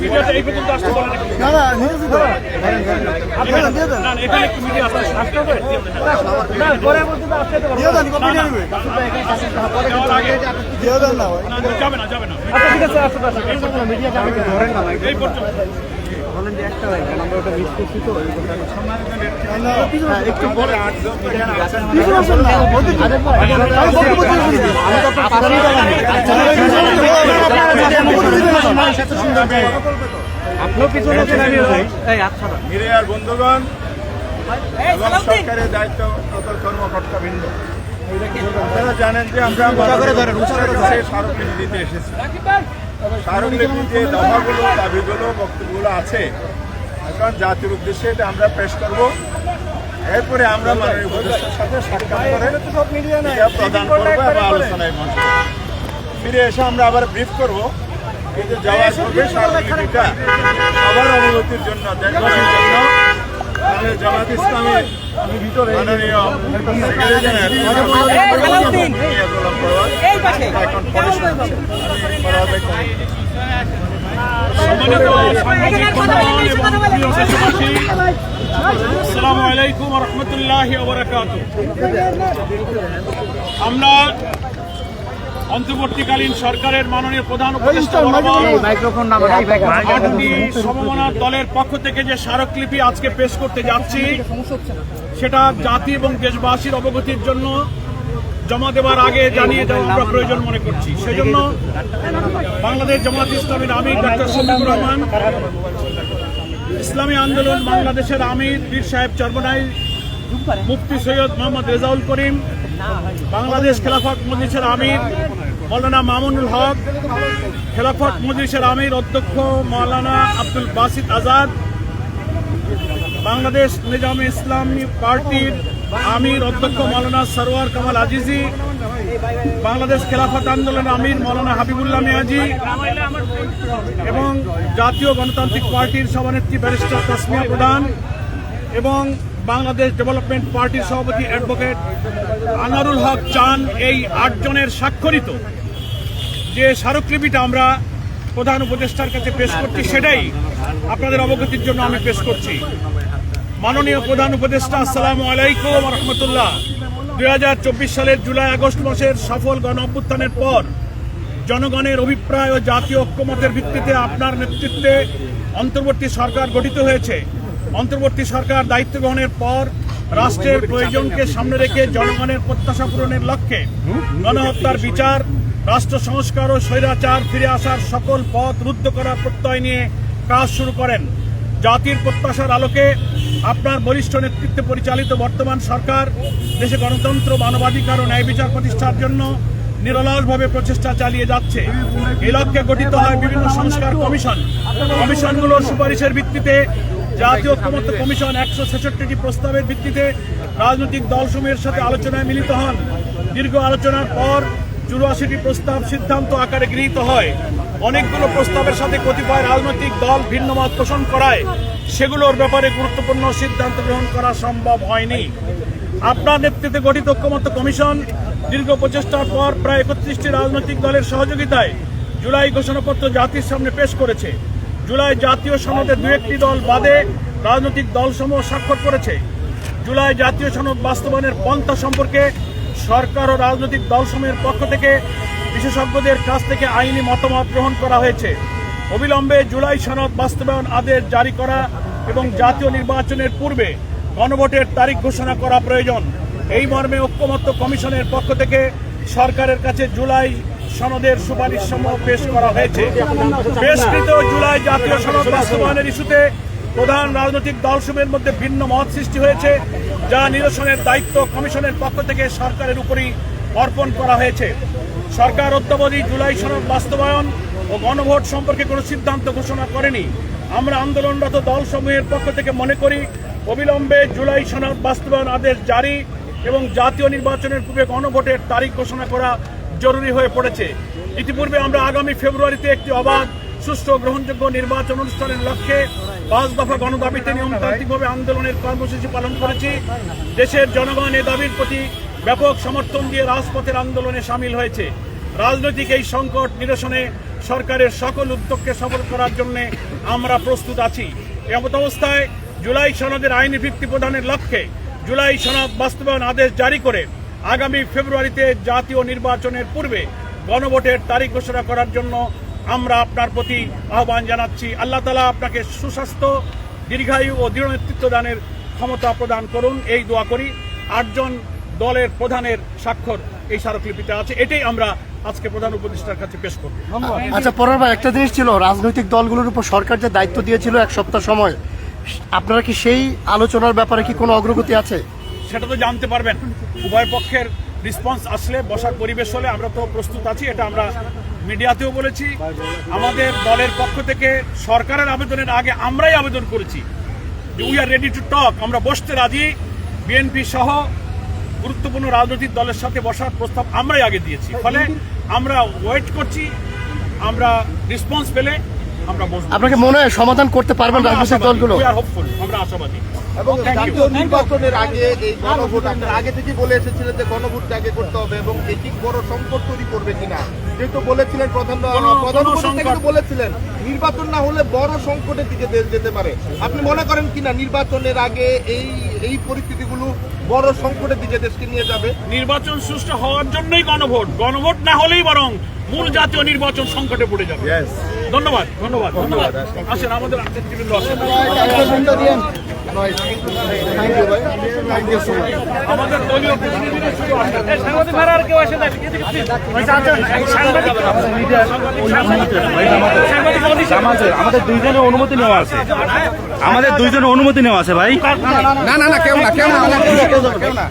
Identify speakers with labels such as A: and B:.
A: মিডিয়াতে এই পর্যন্ত আসতে বলেন এখানে একটু মিডিয়া আসতে হবে যাবে না যাবে না ঠিক আছে মিডিয়া এই পর্যন্ত বলেন যে একটা ভাই আমরা ওটা মিস করছি তো একটু পরে আপনিও পিছনে মিডিয়ার বন্ধুগণ এবং সরকারের দায়িত্বরত কর্মকর্তাবৃন্দ, আপনারা জানেন যে আমরা স্মারকলিপি দিতে এসেছি। স্মারকলিপি যে দফাগুলো দাবিগুলো বক্তব্যগুলো আছে এখন জাতির উদ্দেশ্যে এটা আমরা পেশ করব। এরপরে আমরা মাননীয় উপদেষ্টার সাথে সাক্ষাৎ করে প্রদান করবো এবং আলোচনায় মঞ্চ ফিরে এসে আমরা আবার ব্রিফ করবো। কিন্তু যাওয়ার পূর্বে স্মারকলিপিটা সবার অনুভূতির জন্য দেশবাসীর জন্য জামাত ইসলামী মাননীয় সেক্রেটারি আসসালামু আলাইকুম ওয়া রাহমাতুল্লাহি ওয়া বারাকাতুহু। আমরা অন্তর্বর্তীকালীন সরকারের মাননীয় প্রধান উপদেষ্টা আটটি সমমনা দলের পক্ষ থেকে যে স্মারকলিপি আজকে পেশ করতে যাচ্ছি সেটা জাতি এবং দেশবাসীর অবগতির জন্য জমা দেওয়ার আগে জানিয়ে দেওয়া আমরা প্রয়োজন মনে করছি। সেজন্য বাংলাদেশ জামাত ইসলামীর আমির ডক্টর শফিকুর রহমান, ইসলামী আন্দোলন বাংলাদেশের আমির পীর সাহেব চরমনাই, মুফতি সৈয়দ মোহাম্মদ রেজাউল করিম, বাংলাদেশ খেলাফত মজলিসের আমির মৌলানা মামুনুল হক, খেলাফত মজলিসের আমির অধ্যক্ষ মৌলানা আব্দুল বাসিত আজাদ, বাংলাদেশ নিজামে ইসলামী পার্টির আমির অধ্যক্ষ মৌলানা সরওয়ার কামাল আজিজি, বাংলাদেশ খেলাফত আন্দোলনের আমির মৌলানা হাবিবুল্লাহ মিয়াজি এবং জাতীয় গণতান্ত্রিক পার্টির সভানেত্রী ব্যারিস্টার তাসমিয়া প্রধান এবং বাংলাদেশ ডেভেলপমেন্ট পার্টির সভাপতি অ্যাডভোকেট আনারুল হক চান, এই 8 জনের স্বাক্ষরিত যে স্মারকলিপিটা আমরা প্রধান উপদেষ্টার কাছে পেশ করছি সেটাই আপনাদের অবগতির জন্য আমি পেশ করছি। মাননীয় প্রধান উপদেষ্টা, আসসালামু আলাইকুম ওয়া রাহমাতুল্লাহ। 2024 সালের জুলাই আগস্ট মাসের সফল গণ অভ্যুত্থানের পর জনগণের অভিপ্রায় ও জাতীয় ঐক্যমতের ভিত্তিতে আপনার নেতৃত্বে অন্তর্বর্তী সরকার গঠিত হয়েছে। অন্তর্বর্তী সরকার দায়িত্ব গ্রহণের পর রাষ্ট্রের প্রয়োজনকে সামনে রেখে জনগণের প্রত্যাশা পূরণের লক্ষ্যে গণহত্যার বিচার, রাষ্ট্র সংস্কার ও স্বৈরাচার ফিরে আসার সকল পথ রুদ্ধ করার প্রত্যয় নিয়ে কাজ শুরু করেন। জাতির প্রত্যাশার আলোকে আপনার বরিষ্ঠ নেতৃত্বে পরিচালিত বর্তমান সরকার দেশে গণতন্ত্র, মানবাধিকার ও ন্যায় বিচার প্রতিষ্ঠার জন্য নিরলসভাবে প্রচেষ্টা চালিয়ে যাচ্ছে। এই লক্ষ্যে গঠিত হয় বিভিন্ন সংস্কার কমিশন। কমিশনগুলোর সুপারিশের ভিত্তিতে জাতীয় ঐক্যমত্য কমিশন 166টি প্রস্তাবের ভিত্তিতে রাজনৈতিক দলসমূহের সাথে আলোচনায় মিলিত হন। দীর্ঘ আলোচনার পর 84টি প্রস্তাব সিদ্ধান্ত আকারে গৃহীত হয়। অনেকগুলো প্রস্তাবের সাথে কতিপয় রাজনৈতিক দল ভিন্ন মত পোষণ করায় সেগুলোর ব্যাপারে গুরুত্বপূর্ণ সিদ্ধান্ত গ্রহণ করা সম্ভব হয়নি। আপনার নেতৃত্বে গঠিত ঐক্যমত্য কমিশন দীর্ঘ প্রচেষ্টার পর প্রায় 31টি রাজনৈতিক দলের সহযোগিতায় জুলাই ঘোষণাপত্র জাতির সামনে পেশ করেছে। জুলাই জাতীয় সনদে 2-1টি দল বাদে রাজনৈতিক দলসমূহ স্বাক্ষর করেছে। জুলাই জাতীয় সনদ বাস্তবায়নের পন্থা সম্পর্কে সরকার ও রাজনৈতিক দলসমূহের পক্ষ থেকে বিশেষজ্ঞদের কাছ থেকে আইনি মতামত গ্রহণ করা হয়েছে। অবিলম্বে জুলাই সনদ বাস্তবায়ন আদেশ জারি করা এবং জাতীয় নির্বাচনের পূর্বে গণভোটের তারিখ ঘোষণা করা প্রয়োজন। এই মর্মে ঐক্যমত্য কমিশনের পক্ষ থেকে সরকারের কাছে জুলাই সনদের সুপারিশ সমূহ পেশ করা হয়েছে। পেশকৃত জুলাই জাতীয় সনদ বাস্তবায়নের ইস্যুতে প্রধান রাজনৈতিক দলসমূহের মধ্যে ভিন্ন মত সৃষ্টি হয়েছে, যা নিরসনের দায়িত্ব কমিশনের পক্ষ থেকে সরকারের উপরই অর্পণ করা হয়েছে। সরকার অদ্যাবধি জুলাই সনদ বাস্তবায়ন ও গণভোট সম্পর্কে কোনো সিদ্ধান্ত ঘোষণা করেনি। আমরা আন্দোলনরত দলসমূহের পক্ষ থেকে মনে করি অবিলম্বে জুলাই সনদ বাস্তবায়ন আদেশ জারি এবং জাতীয় নির্বাচনের পূর্বে গণভোটের তারিখ ঘোষণা করা জরুরি হয়ে পড়েছে। ইতিপূর্বে আমরা আগামী ফেব্রুয়ারিতে একটি অবাধ, সুষ্ঠু ও গ্রহণযোগ্য নির্বাচন অনুষ্ঠানের লক্ষ্যে 5 দফা গণদাবিতে নিয়মতান্ত্রিকভাবে আন্দোলনের কর্মসূচি পালন করেছি। দেশের জনগণ এ দাবির প্রতি ব্যাপক সমর্থন দিয়ে রাজপথের আন্দোলনে সামিল হয়েছে। রাজনৈতিক এই সংকট নিরসনে সরকারের সকল উদ্যোগকে সফল করার জন্য আমরা প্রস্তুত আছি। এমত অবস্থায় জুলাই সনদের আইনি ভিত্তি প্রদানের লক্ষ্যে জুলাই সনদ বাস্তবায়ন আদেশ জারি করে আগামী ফেব্রুয়ারিতে জাতীয় নির্বাচনের পূর্বে গণভোটের তারিখ ঘোষণা করার জন্য আমরা আপনার প্রতি আহ্বান জানাচ্ছি। আল্লাহ তাআলা আপনাকে সুস্বাস্থ্য, দীর্ঘায়ু ও দৃঢ় নেতৃত্ব দানের ক্ষমতা প্রদান করুন, এই দোয়া করি। 8 জন দলের প্রধানের স্বাক্ষর এই স্মারকলিপিতে আছে, এটাই আমরা আজকে প্রধান উপদেষ্টার কাছে পেশ করব।
B: আচ্ছা পরার ভাই, একটা জিনিস ছিল, রাজনৈতিক দলগুলোর উপর সরকার যে দায়িত্ব দিয়েছিল 1 সপ্তাহ সময়, আপনারা কি সেই আলোচনার ব্যাপারে কি কোনো অগ্রগতি আছে?
A: সেটা তো জানতে পারবেন, উভয় পক্ষের রেসপন্স আসলে, বসার পরিবেশ হলে আমরা তো প্রস্তুত আছি। এটা আমরা মিডিয়াতেও বলেছি। আমাদের দলের পক্ষ থেকে সরকারের আবেদনের আগে আমরাই আবেদন করেছি যে we are ready to talk, আমরা বসতে রাজি। বিএনপি সহ গুরুত্বপূর্ণ রাজনৈতিক দলের সাথে বসার প্রস্তাব আমরাই আগে দিয়েছি। ফলে আমরা ওয়েট করছি, আমরা রেসপন্স পেলে আমরা বসবো।
B: আপনাকে মনে হয় সমাধান করতে পারবেন রাজনৈতিক দলগুলো?
A: আমরা আশাবাদী।
C: এবং জাতীয় নির্বাচনের আগে এই গণভোট আপনারা আগে থেকে বলে এসেছিলেন যে গণভোটকে আগে করতে হবে, এবং এটি বড় সংকট তৈরি করবে কিনা, যেহেতু বলেছিলেন প্রধান উপদেষ্টা বলেছিলেন নির্বাচন না হলে বড় সংকটের দিকে দেশ যেতে পারে। আপনি মনে করেন কিনা নির্বাচনের আগে এই পরিস্থিতিগুলো বড় সংকটের দিকে দেশকে নিয়ে যাবে?
A: নির্বাচন সুষ্ঠু হওয়ার জন্যই গণভোট, গণভোট না হলেই বরং মূল জাতীয় নির্বাচন সংকটে পড়ে যাবে। ধন্যবাদ, ধন্যবাদ, ধন্যবাদ। আসেন আমাদের আতিথ্যবৃন্দ আসেন। আমাদের দলীয় প্রতিনিধিরা শুধু আসেন।
D: আমাদের দুইজনের অনুমতি নেওয়া আছে, আমাদের দুইজনের অনুমতি নেওয়া আছে ভাই।
C: না কেউ না